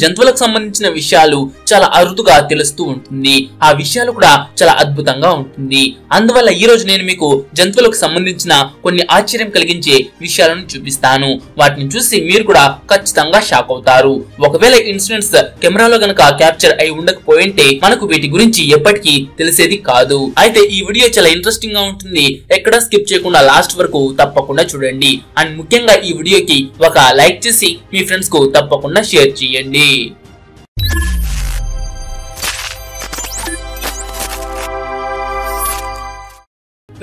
జంతువులకు సంబంధించిన విషయాలు చాలా అరుదుగా తెలుస్తూ ఉంటుంది. ఆ విషయాలు కూడా చాలా అద్భుతంగా ఉంటుంది. అందువల్ల ఈ రోజు నేను మీకు జంతువులకు సంబంధించిన కొన్ని ఆశ్చర్యం కలిగించే విషయాలను చూపిస్తాను. వాటిని చూసి మీరు కూడా ఖచ్చితంగా షాక్ అవుతారు. ఒకవేళ ఇన్సిడెంట్స్ కెమెరాలో గనక క్యాప్చర్ అయి ఉండకపోయింటే మనకు వీటి గురించి ఎప్పటికీ తెలిసేది కాదు. అయితే ఈ వీడియో చాలా ఇంట్రెస్టింగ్ గా ఉంటుంది. ఎక్కడా స్కిప్ చేయకుండా లాస్ట్ వరకు తప్పకుండా చూడండి. అండ్ ముఖ్యంగా ఈ వీడియోకి ఒక లైక్ చేసి మీ ఫ్రెండ్స్ కు తప్పకుండా షేర్ చేయండి.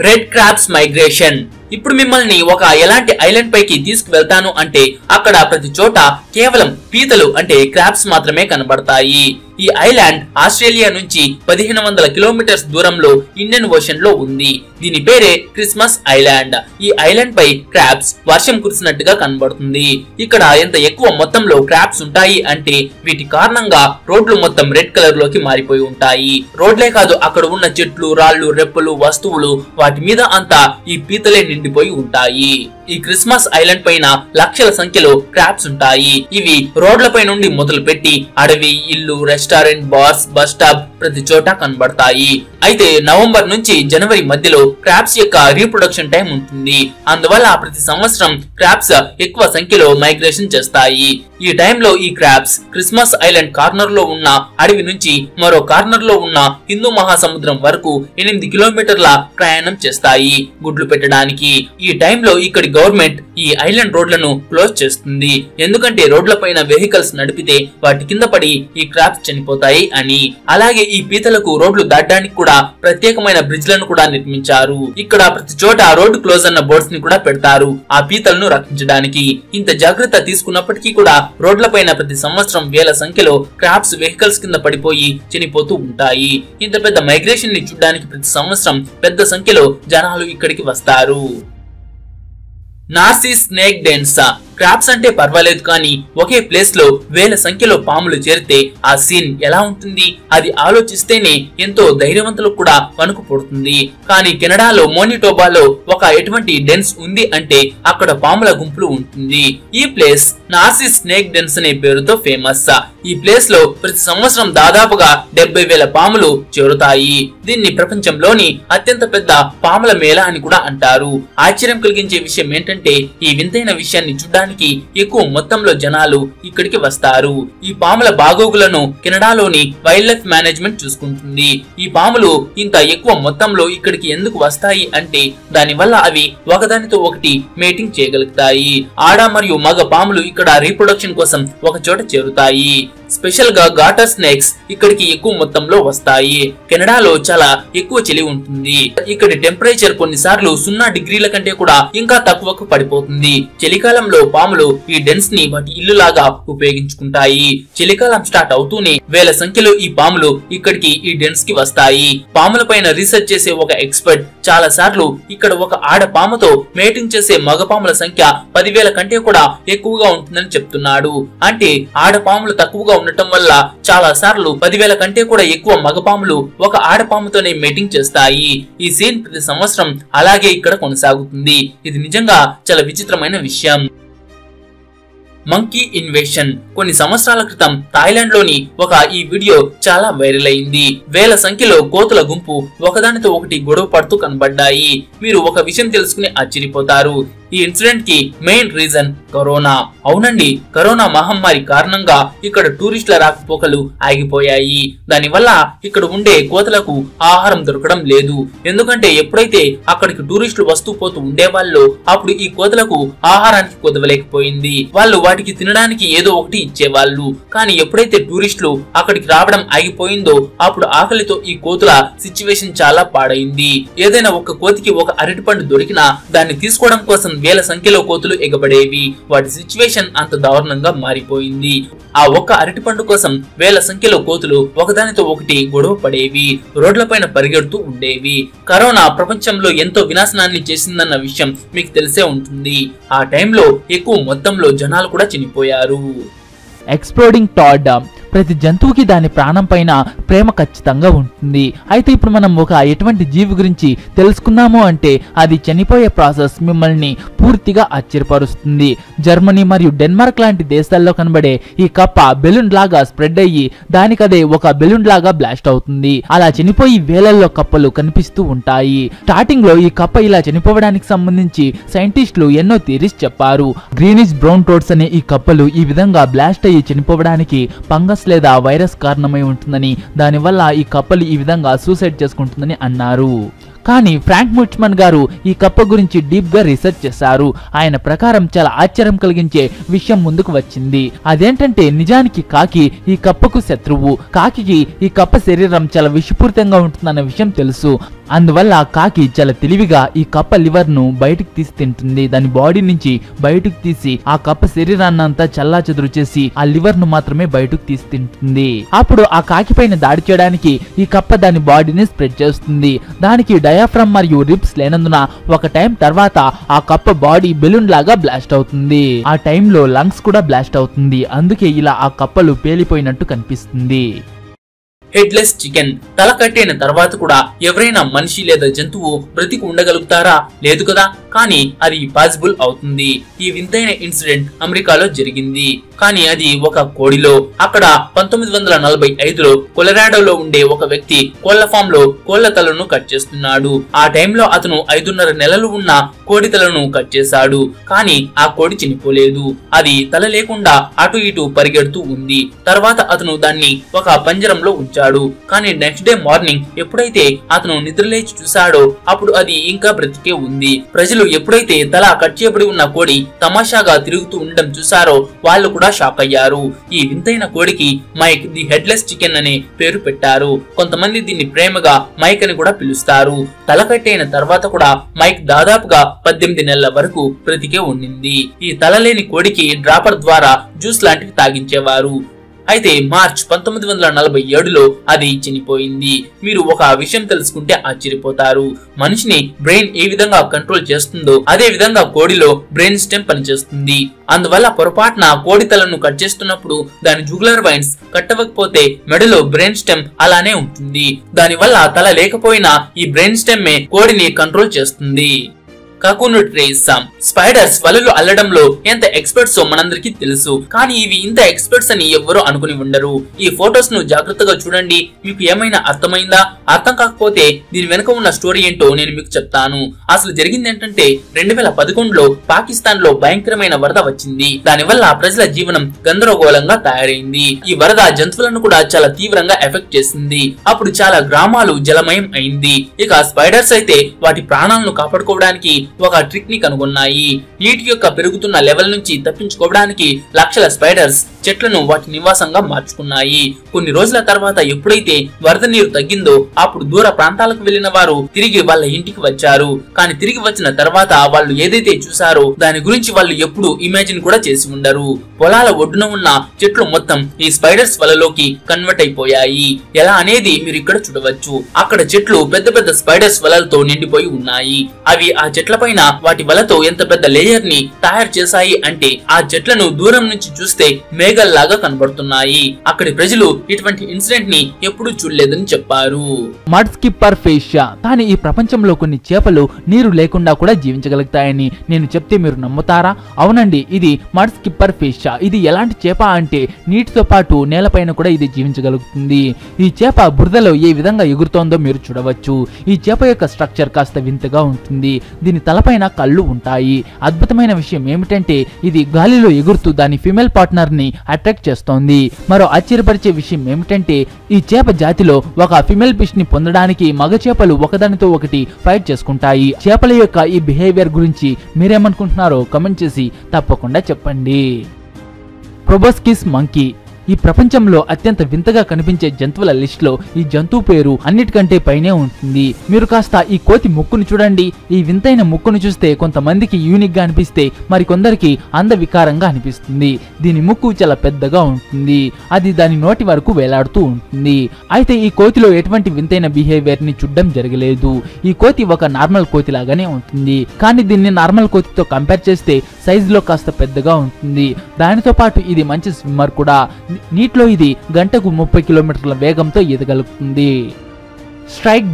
Red crabs migration. ఇప్పుడు మిమ్మల్ని ఒక ఎలాంటి ఐలాండ్ పైకి తీసుకువెళ్తాను అంటే అక్కడ ప్రతి చోట కేవలం పీతలు అంటే క్రాబ్స్ మాత్రమే కనబడతాయి. ఈ ఐలాండ్ ఆస్ట్రేలియా నుంచి 1500 కిలోమీటర్స్ దూరంలో ఇండియన్ ఓషన్ లో ఉంది. దీని పేరే క్రిస్మస్ ఐలాండ్. ఈ ఐలాండ్ పై క్రాబ్స్ వర్షం కురిసినట్టుగా కనబడుతుంది. ఇక్కడ ఎంత ఎక్కువ మొత్తంలో క్రాబ్స్ ఉంటాయి అంటే వీటి కారణంగా రోడ్లు మొత్తం రెడ్ కలర్ లోకి మారిపోయి ఉంటాయి. రోడ్లే కాదు, అక్కడ ఉన్న చెట్లు, రాళ్లు, రెప్పలు, వస్తువులు వాటి మీద అంతా ఈ పీతలే నిండిపోయి ఉంటాయి. ఈ క్రిస్మస్ ఐలాండ్ పైన లక్షల సంఖ్యలో క్రాబ్స్ ఉంటాయి. ఇవి రోడ్లపై నుండి మొదలు పెట్టి అడవి, ఇల్లు, రెస్టారెంట్, బార్స్, బస్ స్టాప్ ప్రతి చోట కనబడతాయి. అయితే నవంబర్ నుంచి జనవరి మధ్యలో క్రాబ్స్ యొక్క రీప్రొడక్షన్ టైం ఉంటుంది. అందువల్ల ప్రతి సంవత్సరం క్రాబ్స్ ఎక్కువ సంఖ్యలో మైగ్రేషన్ చేస్తాయి. ఈ టైంలో ఈ క్రాబ్స్ క్రిస్మస్ ఐలాండ్ కార్నర్ లో ఉన్న అడవి నుంచి మరో కార్నర్ లో ఉన్న హిందూ మహాసముద్రం వరకు 8 కిలోమీటర్ల ప్రయాణం చేస్తాయి గుడ్లు పెట్టడానికి. ఈ టైంలో ఇక్కడి గవర్నమెంట్ ఈ ఐలాండ్ రోడ్లను క్లోజ్ చేస్తుంది. ఎందుకంటే రోడ్ల పైన వెహికల్స్ నడిపితే వాటి కింద పడి ఈ క్రాబ్స్ చనిపోతాయి అని. అలాగే ఈ పీతలకు రోడ్లు దాటడానికి కూడా ప్రత్యేకమైన బ్రిడ్జ్లను కూడా నిర్మించారు. ఇక్కడ ప్రతి చోట రోడ్డు క్లోజ్ అన్న బోర్డ్స్ ని కూడా పెడతారు ఆ పీతలను రక్షించడానికి. ఇంత జాగ్రత్త తీసుకున్నప్పటికీ కూడా రోడ్ల పైన ప్రతి సంవత్సరం వేల సంఖ్యలో క్రాబ్స్ వెహికల్స్ కింద పడిపోయి చనిపోతూ ఉంటాయి. ఇంత పెద్ద మైగ్రేషన్ ని చూడడానికి ప్రతి సంవత్సరం పెద్ద సంఖ్యలో జనాలు ఇక్కడికి వస్తారు. Narsee snake dense. క్రాబ్స్ అంటే పర్వాలేదు, కానీ ఒకే ప్లేస్ లో వేల సంఖ్యలో పాములు చేరితే ఆ సీన్ ఎలా ఉంటుంది? అది ఆలోచిస్తేనే ఎంతో ధైర్యవంతులకు కూడా వణుకు పుడుతుంది. కానీ కెనడాలో మోనిటోబాలో ఒక ఎటువంటి డెన్స్ ఉంది అంటే అక్కడ పాముల గుంపులు ఉంటుంది. ఈ ప్లేస్ నార్సీ స్నేక్ డెన్స్ అనే పేరుతో ఫేమస్. ఈ ప్లేస్ లో ప్రతి సంవత్సరం దాదాపుగా 70,000 పాములు చేరుతాయి. దీన్ని ప్రపంచంలోని అత్యంత పెద్ద పాముల మేళ అని కూడా అంటారు. ఆశ్చర్యం కలిగించే విషయం ఏంటంటే ఈ వింతైన విషయాన్ని చూడడానికి ఎక్కువ మొత్తంలో జనాలు ఇక్కడికి వస్తారు. ఈ పాముల బాగోగులను కెనడాలోని వైల్డ్ లైఫ్ మేనేజ్మెంట్ చూసుకుంటుంది. ఈ పాములు ఇంత ఎక్కువ మొత్తంలో ఇక్కడికి ఎందుకు వస్తాయి అంటే దాని వల్ల అవి ఒకదానితో ఒకటి మేటింగ్ చేయగలుగుతాయి. ఆడ మరియు మగ పాములు ఇక్కడ రీప్రొడక్షన్ కోసం ఒక చోట చేరుతాయి. స్పెషల్ గా గాటర్ స్నేక్స్ ఇక్కడికి ఎక్కువ మొత్తంలో వస్తాయి. కెనడాలో చాలా ఎక్కువ చలి ఉంటుంది. ఇక్కడి టెంపరేచర్ కొన్నిసార్లు 0 డిగ్రీల కంటే కూడా ఇంకా తక్కువకు పడిపోతుంది. చలికాలంలో పాములు ఈ డెన్స్ ని వాటి ఇల్లు లాగా ఉపయోగించుకుంటాయి. చలికాలం స్టార్ట్ అవుతూనే వేల సంఖ్యలో ఈ పాములు ఇక్కడికి ఈ డెన్స్ కి వస్తాయి. పాముల పైన రీసెర్చ్ చేసే ఒక ఎక్స్పర్ట్ చాలా సార్లు ఇక్కడ ఒక ఆడ పాముతో మేటింగ్ చేసే మగ పాముల సంఖ్య 10,000 కంటే కూడా ఎక్కువగా ఉంటుందని చెప్తున్నాడు. అంటే ఆడ పాములు తక్కువగా ఉండటం వల్ల చాలా సార్లు 10,000 కంటే కూడా ఎక్కువ మగపాములు ఒక ఆడపాముతోనే మేటింగ్ చేస్తాయి. ఈ సీన్ ప్రతి సంవత్సరం అలాగే ఇక్కడ కొనసాగుతుంది. ఇది నిజంగా చాలా విచిత్రమైన విషయం. Monkey invasion. కొన్ని సంవత్సరాల క్రితం థాయిలాండ్ లోని ఈ వీడియో చాలా వైరల్ అయింది. వేల సంఖ్యలో కోతుల గుంపు ఒకదానితో ఒకటి గొడవ పడుతూ కనబడ్డాయి. మీరు ఒక విషయం తెలుసుకుని ఆశ్చర్యపోతారు. ఈ ఇన్సిడెంట్ కి మెయిన్ రీజన్ కరోనా. అవునండి, కరోనా మహమ్మారి కారణంగా ఇక్కడ టూరిస్టుల రాకపోకలు ఆగిపోయాయి. దానివల్ల ఇక్కడ ఉండే కోతలకు ఆహారం దొరకడం లేదు. ఎందుకంటే ఎప్పుడైతే అక్కడికి టూరిస్టులు వస్తూ పోతూ ఉండేవాళ్ళు అప్పుడు ఈ కోతలకు ఆహారానికి కుదవలేకపోయింది. వాళ్ళు వాటికి తినడానికి ఏదో ఒకటి ఇచ్చేవాళ్ళు. కానీ ఎప్పుడైతే టూరిస్టులు అక్కడికి రావడం ఆగిపోయిందో అప్పుడు ఆకలితో ఈ కోతుల సిచ్యువేషన్ చాలా పాడైంది. ఏదైనా ఒక కోతికి ఒక అరటిపండు దొరికినా దాన్ని తీసుకోవడం కోసం వేల సంఖ్యలో కోతులు ఎగబడేవి. వాటి సిచ్యువేషన్ అంత దారుణంగా మారిపోయింది. ఆ ఒక్క అరటిపండు కోసం వేల సంఖ్యలో కోతులు ఒకదానితో ఒకటి గొడవ పడేవి, రోడ్లపైన పరిగెడుతూ ఉండేవి. కరోనా ప్రపంచంలో ఎంతో వినాశనాన్ని చేసిందన్న విషయం మీకు తెలిసే ఉంటుంది. ఆ టైంలో ఎక్కువ మొత్తంలో జనాలు కూడా చనిపోయారు. ఎక్స్ప్లోడింగ్ టాడ్. ప్రతి జంతువుకి దాని ప్రాణం పైన ప్రేమ ఖచ్చితంగా ఉంటుంది. అయితే ఇప్పుడు మనం ఒక ఎటువంటి జీవి గురించి తెలుసుకున్నాము అంటే అది చనిపోయే ప్రాసెస్ మిమ్మల్ని పూర్తిగా ఆశ్చర్యపరుస్తుంది. జర్మనీ మరియు డెన్మార్క్ లాంటి దేశాల్లో కనబడే ఈ కప్ప బెలూన్ లాగా స్ప్రెడ్ అయ్యి దానికదే ఒక బెలూన్ లాగా బ్లాస్ట్ అవుతుంది. అలా చనిపోయి వేలల్లో కప్పలు కనిపిస్తూ ఉంటాయి. స్టార్టింగ్ లో ఈ కప్ప ఇలా చనిపోవడానికి సంబంధించి సైంటిస్టులు ఎన్నో థియరీస్ చెప్పారు. గ్రీనిష్ బ్రౌన్ టోడ్స్ అనే ఈ కప్పలు ఈ విధంగా బ్లాస్ట్ అయ్యి చనిపోవడానికి ఫంగస్ లేదా వైరస్ కారణమై ఉంటుందని, దానివల్ల ఈ కప్పలు ఈ విధంగా సూసైడ్ చేసుకుంటుందని అన్నారు. కానీ ఫ్రాంక్ ముచ్మన్ గారు ఈ కప్ప గురించి డీప్ గా రీసెర్చ్ చేశారు. ఆయన ప్రకారం చాలా ఆశ్చర్యం కలిగించే విషయం ముందుకు వచ్చింది. అదేంటంటే నిజానికి కాకి ఈ కప్పకు శత్రువు. కాకికి ఈ కప్ప శరీరం చాలా విషపూరితంగా ఉంటుందన్న విషయం తెలుసు. అందువల్ల కాకి చాలా తెలివిగా ఈ కప్ప లివర్ ను బయటకు తీసి తింటుంది. దాని బాడీ నుంచి బయటకు తీసి ఆ కప్ప శరీరాన్ని అంతా చల్లా చెదురు చేసి ఆ లివర్ ను మాత్రమే బయటకు తీసి తింటుంది. అప్పుడు ఆ కాకి పైన దాడి చేయడానికి ఈ కప్ప దాని బాడీని స్ప్రెడ్ చేస్తుంది. దానికి డయాఫ్రమ్ మరియు రిబ్స్ లేనందున ఒక టైం తర్వాత ఆ కప్ప బాడీ బెలూన్ లాగా బ్లాస్ట్ అవుతుంది. ఆ టైంలో లంగ్స్ కూడా బ్లాస్ట్ అవుతుంది. అందుకే ఇలా ఆ కప్పలు పేలిపోయినట్టు కనిపిస్తుంది. Headless chicken. తల కట్టిన తర్వాత కూడా ఎవరైనా మనిషి లేదా జంతువు బ్రతికి ఉండగలుగుతారా? లేదు కదా. కానీ అది పాసిబుల్ అవుతుంది. ఈ వింతైన ఇన్సిడెంట్ అమెరికాలో జరిగింది. కానీ అది ఒక కోడిలో. అక్కడ 1945లో కొలరాడోలో ఉండే ఒక వ్యక్తి కోళ్ల ఫామ్ లో కోళ్ల తలను కట్ చేస్తున్నాడు. ఆ టైంలో అతను 5.5 నెలలు ఉన్న కోడి తలను కట్ చేశాడు. కానీ ఆ కోడి చనిపోలేదు. అది తల లేకుండా అటు ఇటు పరిగెడుతూ ఉంది. తర్వాత అతను దాన్ని ఒక పంజరంలో ఉంచాడు. కానీ నెక్స్ట్ డే మార్నింగ్ ఎప్పుడైతే అతను నిద్రలేచి చూశాడో అప్పుడు అది ఇంకా బ్రతికే ఉంది. ప్రజలు ఎప్పుడైతే తల కట్ చేయబడి ఉన్న కోడి తమాషాగా తిరుగుతూ ఉండడం చూశారో వాళ్ళు కూడా షాక్ అయ్యారు. ఈ వింతైన కోడికి మైక్ ది హెడ్లెస్ చికెన్ అనే పేరు పెట్టారు. కొంతమంది దీన్ని ప్రేమగా మైక్ అని కూడా పిలుస్తారు. తల కట్టైన తర్వాత కూడా మైక్ దాదాపుగా 18 నెలల వరకు బ్రతికే ఉండింది. ఈ తల లేని కోడికి డ్రాపర్ ద్వారా జ్యూస్ లాంటివి తాగించేవారు. అయితే మార్చ్ 1947లో అది చనిపోయింది. మీరు ఒక విషయం తెలుసుకుంటే ఆశ్చర్యపోతారు. మనిషిని బ్రెయిన్ ఏ విధంగా కంట్రోల్ చేస్తుందో అదే విధంగా కోడిలో బ్రెయిన్ స్టెమ్ పనిచేస్తుంది. అందువల్ల పొరపాటున కోడి తలను కట్ చేస్తున్నప్పుడు దాని జుగులర్ వైన్స్ కట్టవకపోతే మెడలో బ్రెయిన్ స్టెమ్ అలానే ఉంటుంది. దానివల్ల తల లేకపోయినా ఈ బ్రెయిన్ స్టెమ్మే కోడిని కంట్రోల్ చేస్తుంది. Cocoon trees. స్పైడర్స్ వలలు అల్లడంలో ఎంత ఎక్స్పర్ట్స్ మనందరికీ తెలుసు. కానీ ఇవి ఇంత ఎక్స్పర్ట్స్ అని ఎవ్వరూ అనుకుని ఉండరు. ఈ ఫొటోస్ ను జాగ్రత్తగా చూడండి. మీకు ఏమైనా అర్థమైందా? అర్థం కాకపోతే దీని వెనుక ఉన్న స్టోరీ ఏంటో నేను మీకు చెప్తాను. అసలు జరిగింది ఏంటంటే 2011లో పాకిస్తాన్ లో భయంకరమైన వరద వచ్చింది. దానివల్ల ప్రజల జీవనం గందరగోళంగా తయారైంది. ఈ వరద జంతువులను కూడా చాలా తీవ్రంగా ఎఫెక్ట్ చేసింది. అప్పుడు చాలా గ్రామాలు జలమయం అయింది. ఇక స్పైడర్స్ అయితే వాటి ప్రాణాలను కాపాడుకోవడానికి ఒక ట్రిక్ ని కనుగొన్నాయి. నీటి యొక్క పెరుగుతున్న లెవెల్ నుంచి తప్పించుకోవడానికి లక్షల స్పైడర్స్ చెట్లను వాటి నివాసంగా మార్చుకున్నాయి. కొన్ని రోజుల తర్వాత ఎప్పుడైతే వరద నీరు తగ్గిందో అప్పుడు దూర ప్రాంతాలకు వెళ్లిన వారు తిరిగి వాళ్ళ ఇంటికి వచ్చారు. కానీ తిరిగి వచ్చిన తర్వాత వాళ్ళు ఏదైతే చూసారో దాని గురించి వాళ్ళు ఎప్పుడు ఇమాజిన్ కూడా చేసి ఉండరు. పొలాల ఒడ్డున ఉన్న చెట్లు మొత్తం ఈ స్పైడర్స్ వలలోకి కన్వర్ట్ అయిపోయాయి. ఎలా అనేది మీరు ఇక్కడ చూడవచ్చు. అక్కడ చెట్లు పెద్ద పెద్ద స్పైడర్స్ వలలతో నిండిపోయి ఉన్నాయి. అవి ఆ చెట్ల పైన వాటి వలతో ఎంత పెద్ద లేయర్ ని తయారు చేశాయి అంటే ఆ చెట్లను దూరం నుంచి చూస్తే మేఘల్లాగా కనబడుతున్నాయి. అక్కడి ప్రజలు ఇటువంటి ఇన్సిడెంట్ ని ఎప్పుడూ చూడలేదని చెప్పారు. Mud skipper fish. కానీ ఈ ప్రపంచంలో కొన్ని చేపలు నీరు లేకుండా కూడా జీవించగలుగుతాయని నేను చెప్తే మీరు నమ్ముతారా? అవునండి, ఇది మడ్ స్కిప్పర్ ఫిష్. ఇది ఎలాంటి చేప అంటే నీటితో పాటు నేలపైన కూడా ఇది జీవించగలుగుతుంది. ఈ చేప బురదలో ఏ విధంగా ఎగురుతోందో మీరు చూడవచ్చు. ఈ చేప యొక్క స్ట్రక్చర్ కాస్త వింతగా ఉంటుంది. దీని తలపైన కళ్ళు ఉంటాయి. అద్భుతమైన విషయం ఏమిటంటే ఇది గాలిలో ఎగురుతూ దాని ఫిమేల్ పార్ట్నర్ ని అట్రాక్ట్ చేస్తోంది. మరో ఆశ్చర్యపరిచే విషయం ఏమిటంటే ఈ చేప జాతిలో ఒక ఫిమేల్ ఫిష్ ని పొందడానికి మగ చేపలు ఒకదానితో ఒకటి ఫైట్ చేసుకుంటాయి. చేపల యొక్క ఈ బిహేవియర్ గురించి మీరేమనుకుంటున్నారో కమెంట్ చేసి తప్పకుండా చెప్పండి. ప్రొబోస్కిస్ మంకీ. ఈ ప్రపంచంలో అత్యంత వింతగా కనిపించే జంతువుల లిస్ట్ లో ఈ జంతువు పేరు అన్నిటికంటే పైనే ఉంటుంది. మీరు కాస్త ఈ కోతి ముక్కును చూడండి. ఈ వింతైన ముక్కును చూస్తే కొంతమందికి యూనిక్ గా అనిపిస్తే మరికొందరికి అందవికారంగా అనిపిస్తుంది. దీని ముక్కు చాలా పెద్దగా ఉంటుంది. అది దాని నోటి వరకు వేలాడుతూ ఉంటుంది. అయితే ఈ కోతిలో ఎటువంటి వింతైన బిహేవియర్ ని చూడడం జరగలేదు. ఈ కోతి ఒక నార్మల్ కోతి లాగానే ఉంటుంది. కానీ దీన్ని నార్మల్ కోతితో కంపేర్ చేస్తే సైజ్ లో కాస్త పెద్దగా ఉంటుంది. దానితో పాటు ఇది మంచి స్విమ్మర్ కూడా. నీటిలో ఇది గంటకు 30 కిలోమీటర్ల వేగంతో ఈదగలుగుతుంది. స్ట్రైక్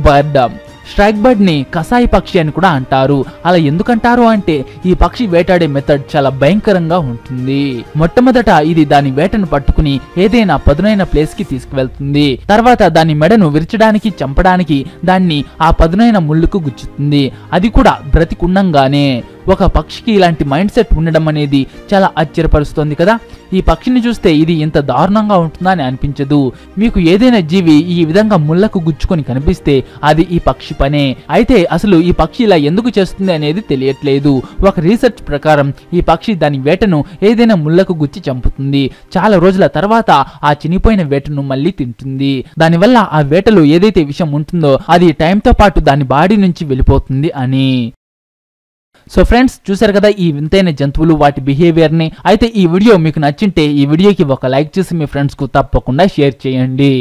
బర్డ్ ని కసాయి పక్షి అని కూడా అంటారు. అలా ఎందుకంటారు అంటే ఈ పక్షి వేటాడే మెథడ్ చాలా భయంకరంగా ఉంటుంది. మొట్టమొదట ఇది దాని వేటను పట్టుకుని ఏదైనా పదునైన ప్లేస్ కి తీసుకువెళ్తుంది. తర్వాత దాని మెడను విరచడానికి, చంపడానికి దాన్ని ఆ పదునైన ముళ్ళుకు గుచ్చుతుంది. అది కూడా బ్రతికుండంగానే. ఒక పక్షికి ఇలాంటి మైండ్ సెట్ ఉండడం అనేది చాలా ఆశ్చర్యపరుస్తుంది కదా. ఈ పక్షిని చూస్తే ఇది ఇంత దారుణంగా ఉంటుందా అని అనిపించదు. మీకు ఏదైనా జీవి ఈ విధంగా ముళ్ళకు గుచ్చుకొని కనిపిస్తే అది ఈ పక్షి పనే. అయితే అసలు ఈ పక్షి ఇలా ఎందుకు చేస్తుంది అనేది తెలియట్లేదు. ఒక రీసెర్చ్ ప్రకారం ఈ పక్షి దాని వేటను ఏదైనా ముళ్ళకు గుచ్చి చంపుతుంది. చాలా రోజుల తర్వాత ఆ చనిపోయిన వేటను మళ్ళీ తింటుంది. దానివల్ల ఆ వేటలో ఏదైతే విషం ఉంటుందో అది టైంతో పాటు దాని బాడీ నుంచి వెళ్ళిపోతుంది అని. సో ఫ్రెండ్స్, చూసారు కదా ఈ వింతైన జంతువులు, వాటి బిహేవియర్ ని. అయితే ఈ వీడియో మీకు నచ్చింటే ఈ వీడియోకి ఒక లైక్ చేసి మీ ఫ్రెండ్స్ కు తప్పకుండా షేర్ చేయండి.